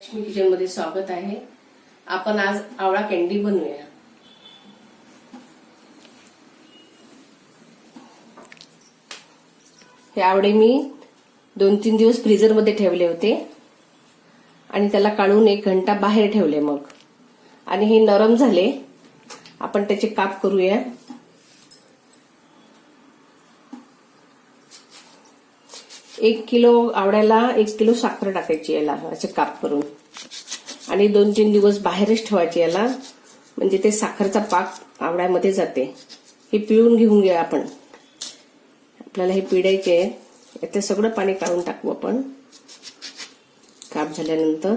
Lakshmi kitchen मध्ये स्वागत आहे। आपण आज आवळा कॅन्डी बनवूया। हे आवळे मी 2-3 दिवस फ्रीजर मध्ये ठेवले होते आणि त्याला काढून 1 घंटा बाहेर ठेवले मग, आणि हे नरम झाले। आपण त्याचे काप करूया। एक किलो आवळ्याला 1 किलो साखर टाकायची याला असे काप करून, आणि 2-3 दिवस बाहेरच ठेवायचे याला, म्हणजे ते साखरचा पाक आवळ्यामध्ये जाते। हे पिळून घेऊन घ्या आपण। आपल्याला हे पिळायचे आहे। याचे सगळं पाणी काढून टाकू आपण काप झाल्यानंतर।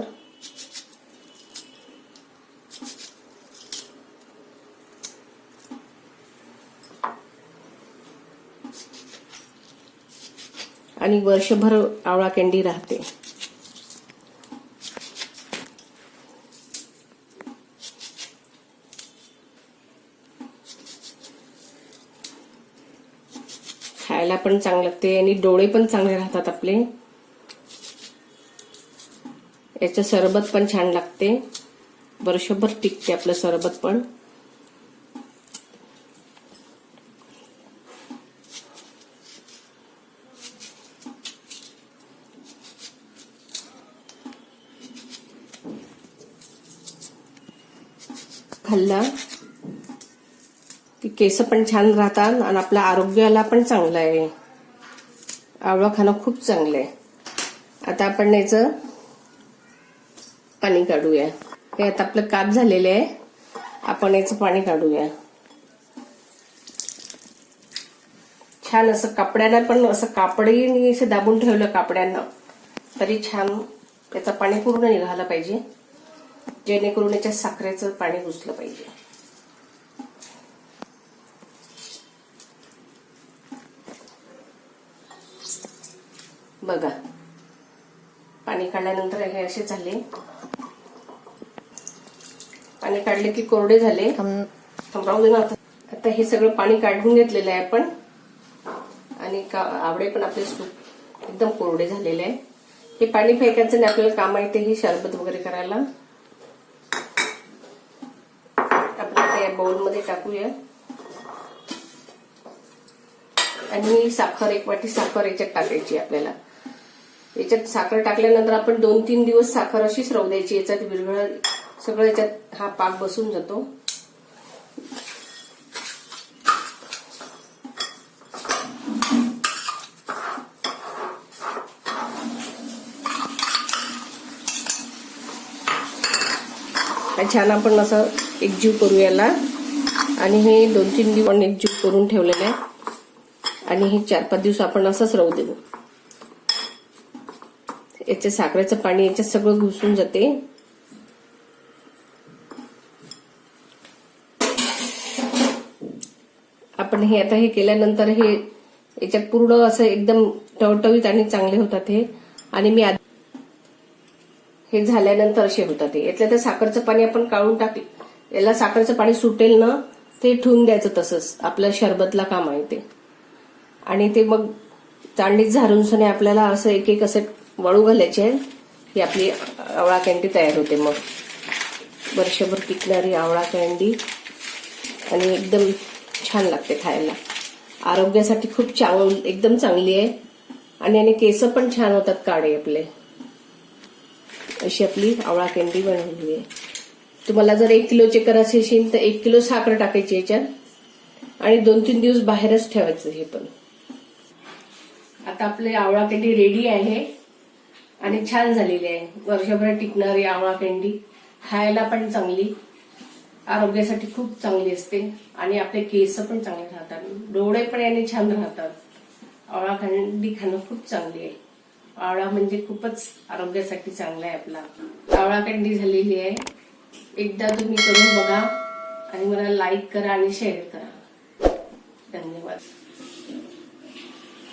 आणि वर्षभर आवळा कॅन्डी राहते। खायला पण चांगलं लागते आणि डोळे पण चांगले राहतात आपले। याचं सरबत पण छान लागते, वर्षभर टिकते आपलं सरबत पण। खाल्ला की केस पण छान राहतात आणि आपल्या आरोग्याला पण चांगलं आहे। आवळा खाणं खूप चांगलं आहे। आता आपण याचं पाणी काढूया। हे आता आपलं काप झालेलं आहे, आपण याचं पाणी काढूया। छान असं कापड्यानं पण, असं कापडीने असं दाबून ठेवलं कापड्यानं तरी छान त्याचं पाणी पूर्ण निघालं पाहिजे, जेणेकरून याच्या साखरेचं पाणी घुसलं पाहिजे। बघा, पाणी काढल्यानंतर हे असे झाले। पाणी काढले की कोरडे झाले। राहू दे ना। आता हे सगळं पाणी काढून घेतलेलं आहे आपण, आणि आवळे पण आपले एकदम कोरडे झालेले आहे। हे पाणी फेकायचं नाही, आपल्याला काम आहे ते ही शरबत वगैरे करायला। आपण या बाउल मध्ये टाकूया, आणि साखर 1 वाटी साखर याच्यात टाकायची आपल्याला। याच्यात साखर टाकल्यानंतर आपण 2-3 दिवस साखर अशीच राहू द्यायची। याच्यात विरघळ सगळं, याच्यात हा पाक बसून जातो। छान आपण असं एकजीव करू याला, आणि हे 2-3 दिवस आपण एकजीव करून ठेवलेलं आहे, आणि हे 4-5 दिवस आपण असंच राहू देऊ। याच्या साखरेचं पाणी याच्यात सगळं घुसून जाते। आपण हे आता हे केल्यानंतर हे याच्यात पूर्ण असं एकदम टवटवीत आणि चांगले होतात हे। आणि मी हे झाल्यानंतर असे होतात हे। यातलं तर साखरचं पाणी आपण काढून टाकले, याला साखरचं पाणी सुटेल ना ते ठेवून द्यायचं तसंच, आपल्या शरबतला काम आहे ते। आणि ते मग चाळणीत झारूनसने आपल्याला असं एक असं वाळू घालायचे आहे की आपली आवळा कॅन्डी तयार होते। मग वर्षभर टिकणारी आवळा कॅन्डी, आणि एकदम छान लागते खायला। आरोग्यासाठी खूप एकदम चांगली आहे, आणि केस पण छान होतात काळे आपले। अशी आपली आवळा कॅन्डी बनवली आहे। तुम्हाला जर 1 किलोचे करायचे असेल तर 1 किलो साखर टाकायची याच्यात, आणि 2-3 दिवस बाहेरच ठेवायचं हे पण। आता आपली आवळा कॅन्डी रेडी आहे आणि छान झालेली आहे। वर्षभर टिकणारी आवळा कॅन्डी, खायला पण चांगली, आरोग्यासाठी खूप चांगली असते, आणि आपले केस पण चांगले राहतात, डोळे पण याने छान राहतात। आवळा कॅन्डी खाणं खूप चांगली आहे। आवळा म्हणजे खूपच आरोग्यासाठी चांगला आहे आपला। आवळा कॅन्डी झालेली आहे। एकदा तुम्ही करून बघा, आणि मला लाईक करा आणि शेअर करा। धन्यवाद।